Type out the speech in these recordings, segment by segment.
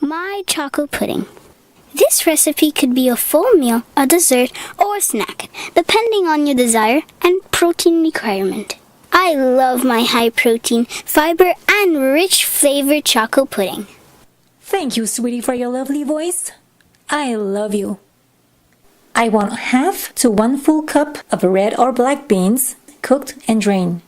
My choco pudding. This recipe could be a full meal, a dessert, or a snack, depending on your desire and protein requirement. I love my high protein, fiber, and rich flavored choco pudding. Thank you, sweetie, for your lovely voice. I love you. I want half to 1 full cup of red or black beans, cooked and drained.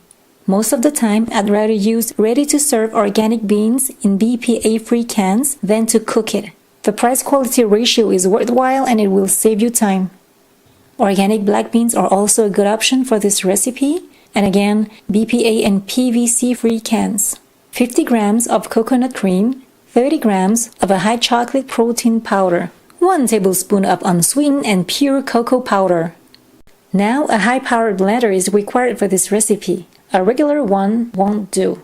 Most of the time, I'd rather use ready-to-serve organic beans in BPA-free cans than to cook it. The price-quality ratio is worthwhile and it will save you time. Organic black beans are also a good option for this recipe, and again, BPA and PVC-free cans. 50 grams of coconut cream, 30 grams of a high chocolate protein powder, 1 tablespoon of unsweetened and pure cocoa powder. Now, a high-powered blender is required for this recipe. A regular one won't do.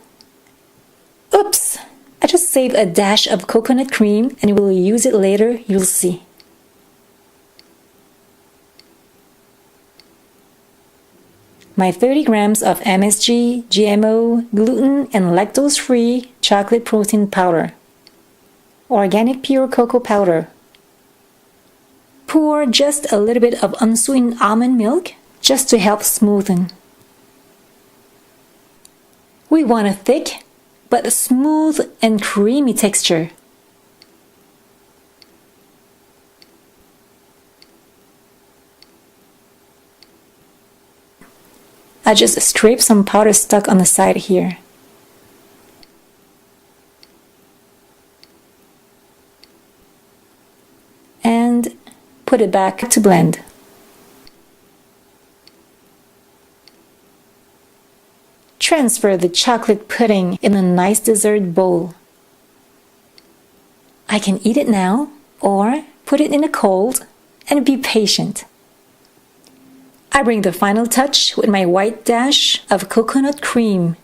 Oops! I just saved a dash of coconut cream and we'll use it later, you'll see. My 30 grams of MSG, GMO, gluten, and lactose-free chocolate protein powder. Organic pure cocoa powder. Pour just a little bit of unsweetened almond milk just to help smoothen. We want a thick but smooth and creamy texture. I just scrape some powder stuck on the side here. And put it back to blend. Transfer the chocolate pudding in a nice dessert bowl. I can eat it now or put it in a cold and be patient. I bring the final touch with my white dash of coconut cream.